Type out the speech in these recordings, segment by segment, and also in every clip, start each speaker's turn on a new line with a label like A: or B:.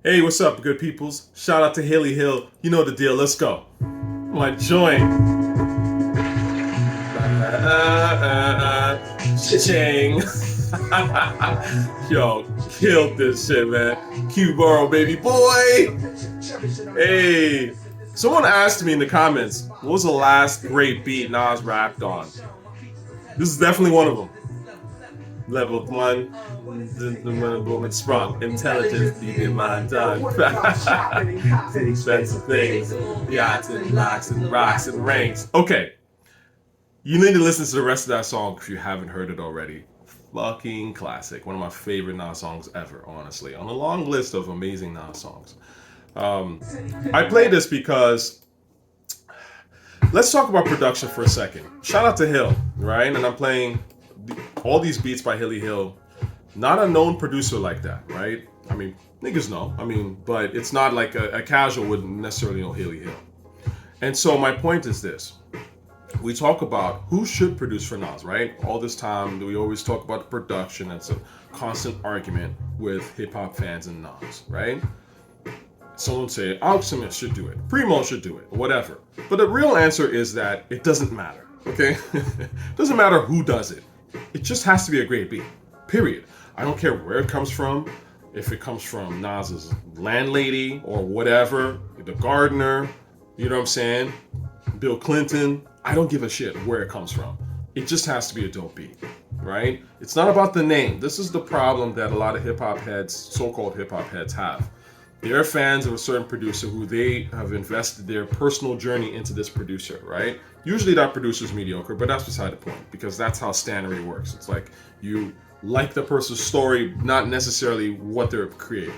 A: Hey, what's up, good peoples? Shout out to Hillie Hill. You know the deal. Let's go. My joint. Cha-ching. Yo, killed this shit, man. Q-Boro, baby boy. Hey. Someone asked me in the comments, what was the last great beat Nas rapped on? This is definitely one of them. Level 1, the woman sprung, intelligence, deep in my tongue. Expensive things, yachts and locks and rocks and rings. Okay, you need to listen to the rest of that song if you haven't heard it already. Fucking classic. One of my favorite Nas songs ever, honestly. On a long list of amazing Nas songs. I play this because, let's talk about production for a second. Shout out to Hill, right? And I'm playing all these beats by Hillie Hill. Not a known producer like that, right? I mean, niggas know. But it's not like a casual wouldn't necessarily know Hillie Hill. And so my point is this. We talk about who should produce for Nas, right? All this time, we always talk about the production. It's a constant argument with hip-hop fans and Nas, right? Someone say, Alchemist should do it. Primo should do it. Whatever. But the real answer is that it doesn't matter, okay? It doesn't matter who does it. It just has to be a great beat, period. I don't care where it comes from, if it comes from Nas's landlady or whatever, the gardener, you know what I'm saying, Bill Clinton, I don't give a shit where it comes from. It just has to be a dope beat, right? It's not about the name. This is the problem that a lot of hip-hop heads, so-called hip-hop heads have. They're fans of a certain producer who they have invested their personal journey into this producer, right? Usually that producer's mediocre, but that's beside the point because that's how standery works. It's like you like the person's story, not necessarily what they're creating.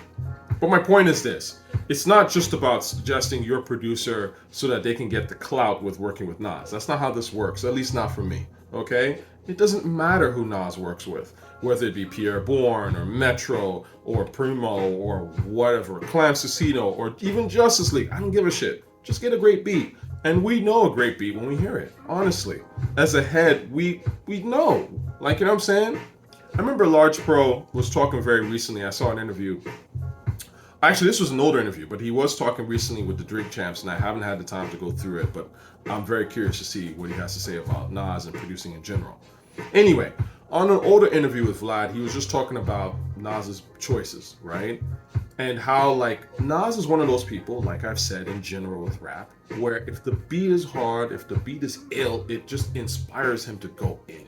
A: But my point is this. It's not just about suggesting your producer so that they can get the clout with working with Nas. That's not how this works, at least not for me, okay? It doesn't matter who Nas works with, whether it be Pierre Bourne or Metro or Primo or whatever, Clam Cicino or even Justice League. I don't give a shit. Just get a great beat. And we know a great beat when we hear it, honestly. As a head, we know. Like, you know what I'm saying? I remember Large Pro was talking very recently. I saw an interview. Actually, this was an older interview, but he was talking recently with the Drink Champs, and I haven't had the time to go through it, but I'm very curious to see what he has to say about Nas and producing in general. Anyway, on an older interview with Vlad, he was just talking about Nas's choices, right? And how, like, Nas is one of those people, like I've said in general with rap, where if the beat is hard, if the beat is ill, it just inspires him to go in,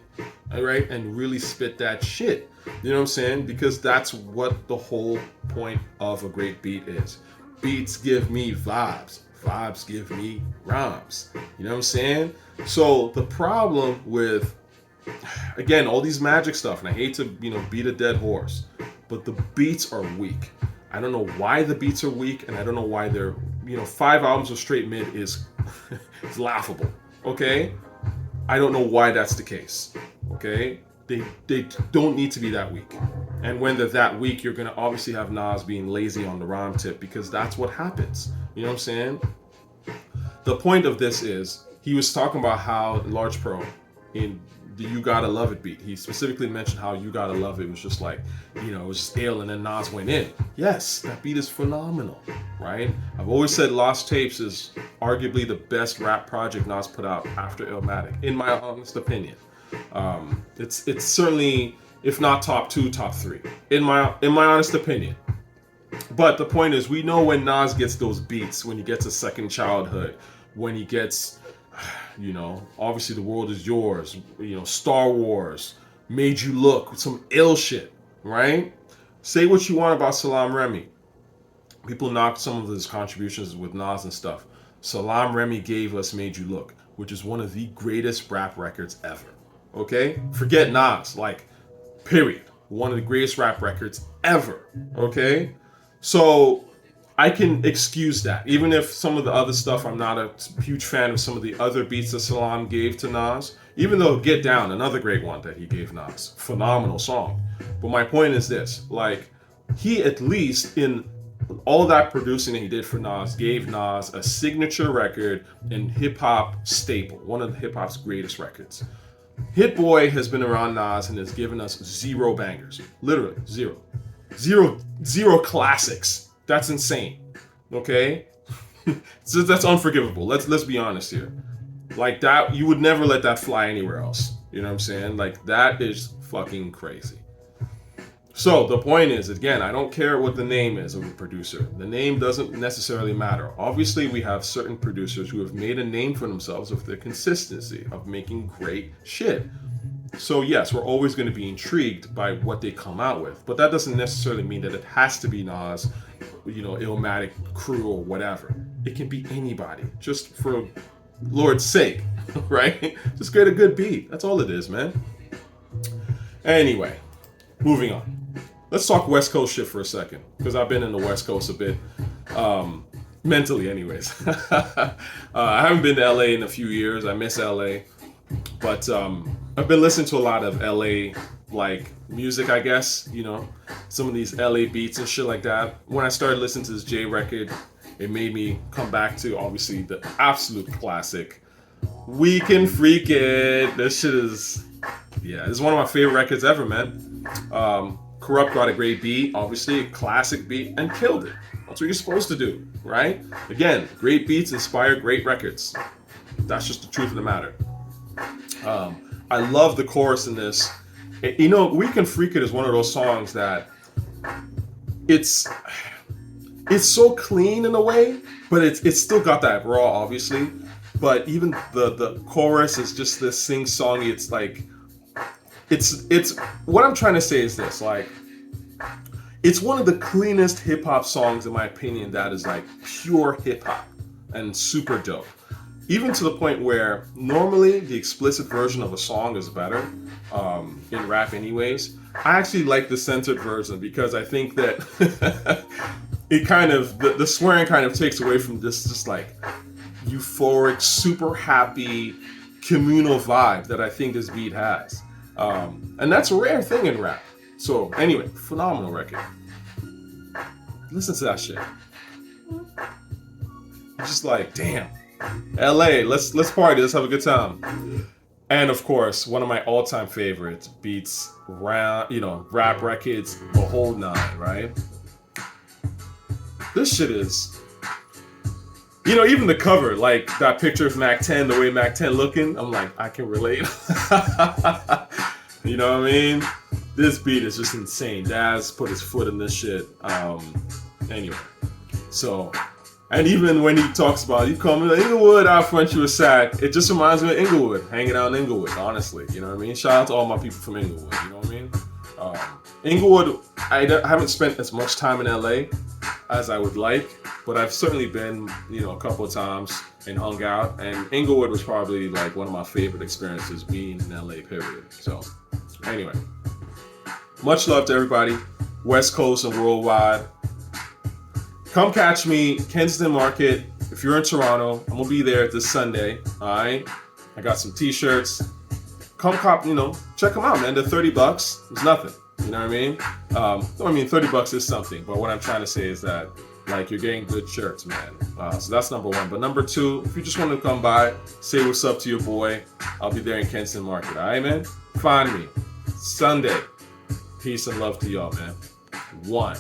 A: all right? And really spit that shit. You know what I'm saying? Because that's what the whole point of a great beat is. Beats give me vibes. Vibes give me rhymes. You know what I'm saying? So the problem with, again, all these magic stuff, and I hate to, beat a dead horse, but the beats are weak. I don't know why the beats are weak, and I don't know why they're, 5 albums of straight mid is it's laughable, okay? I don't know why that's the case, okay? They don't need to be that weak. And when they're that weak, you're gonna obviously have Nas being lazy on the rhyme tip because that's what happens. You know what I'm saying? The point of this is, he was talking about how Large Pro in the You Gotta Love It beat, he specifically mentioned how You Gotta Love It was just like, it was just ill and then Nas went in. Yes, that beat is phenomenal, right? I've always said Lost Tapes is arguably the best rap project Nas put out after Illmatic, in my honest opinion. It's certainly, if not top 2, top 3, in my honest opinion. But the point is, we know when Nas gets those beats, when he gets a Second Childhood, when he gets, obviously The World Is Yours, Star Wars, Made You Look, some ill shit, right? Say what you want about Salaam Remi. People knock some of his contributions with Nas and stuff. Salaam Remi gave us Made You Look, which is one of the greatest rap records ever. Okay? Forget Nas, like, period. One of the greatest rap records ever. Okay? So I can excuse that. Even if some of the other stuff, I'm not a huge fan of some of the other beats that Salaam gave to Nas. Even though Get Down, another great one that he gave Nas. Phenomenal song. But my point is this. Like, he at least, in all that producing that he did for Nas, gave Nas a signature record and hip-hop staple. One of the hip-hop's greatest records. Hit Boy has been around Nas and has given us 0 bangers. Literally, 0. Zero classics. That's insane. Okay? So that's unforgivable. Let's be honest here. Like that, you would never let that fly anywhere else. You know what I'm saying? Like that is fucking crazy. So the point is, again, I don't care what the name is of the producer. The name doesn't necessarily matter. Obviously, we have certain producers who have made a name for themselves with their consistency of making great shit. So yes, we're always going to be intrigued by what they come out with, but that doesn't necessarily mean that it has to be Nas, Illmatic, Crew, or whatever. It can be anybody, just for Lord's sake, right? Just get a good beat. That's all it is, man. Anyway, moving on. Let's talk West Coast shit for a second, because I've been in the West Coast a bit, mentally anyways. I haven't been to LA in a few years. I miss LA. But I've been listening to a lot of LA like music, I guess, some of these LA beats and shit like that. When I started listening to this J record, it made me come back to obviously the absolute classic We Can Freak It. This shit is, this is one of my favorite records ever, man. Kurupt got a great beat, obviously a classic beat, and killed it. That's what you're supposed to do, right? Again, great beats inspire great records. That's just the truth of the matter. I love the chorus in this. We Can Freak It is one of those songs that it's so clean in a way, but it's still got that raw, obviously. But even the chorus is just this sing-songy. It's like it's what I'm trying to say is this, like, it's one of the cleanest hip-hop songs in my opinion that is like pure hip-hop and super dope. Even to the point where normally the explicit version of a song is better in rap anyways. I actually like the censored version because I think that it kind of, the swearing kind of takes away from this just like euphoric, super happy, communal vibe that I think this beat has. And that's a rare thing in rap. So anyway, phenomenal record. Listen to that shit. It's just like, damn. LA, let's party, let's have a good time. And of course, one of my all-time favorites, beats, rap records, the whole nine, right? This shit is, even the cover, like that picture of Mack 10, the way Mack 10 looking, I'm like, I can relate. You know what I mean? This beat is just insane. Daz put his foot in this shit. Anyway, so, and even when he talks about, you come to Inglewood, out front you a sack, it just reminds me of Inglewood, hanging out in Inglewood, honestly. You know what I mean? Shout out to all my people from Inglewood, you know what I mean? Inglewood, I haven't spent as much time in LA as I would like, but I've certainly been, a couple of times and hung out, and Inglewood was probably like one of my favorite experiences being in LA, period. So, anyway, much love to everybody, West Coast and worldwide. Come catch me, Kensington Market. If you're in Toronto, I'm gonna be there this Sunday. All right, I got some T-shirts. Come cop, check them out, man. They're $30. It's nothing. You know what I mean? 30 bucks is something, but what I'm trying to say is that, like, you're getting good shirts, man. So that's number one. But number two, if you just want to come by, say what's up to your boy, I'll be there in Kensington Market. All right, man? Find me Sunday. Peace and love to y'all, man. One.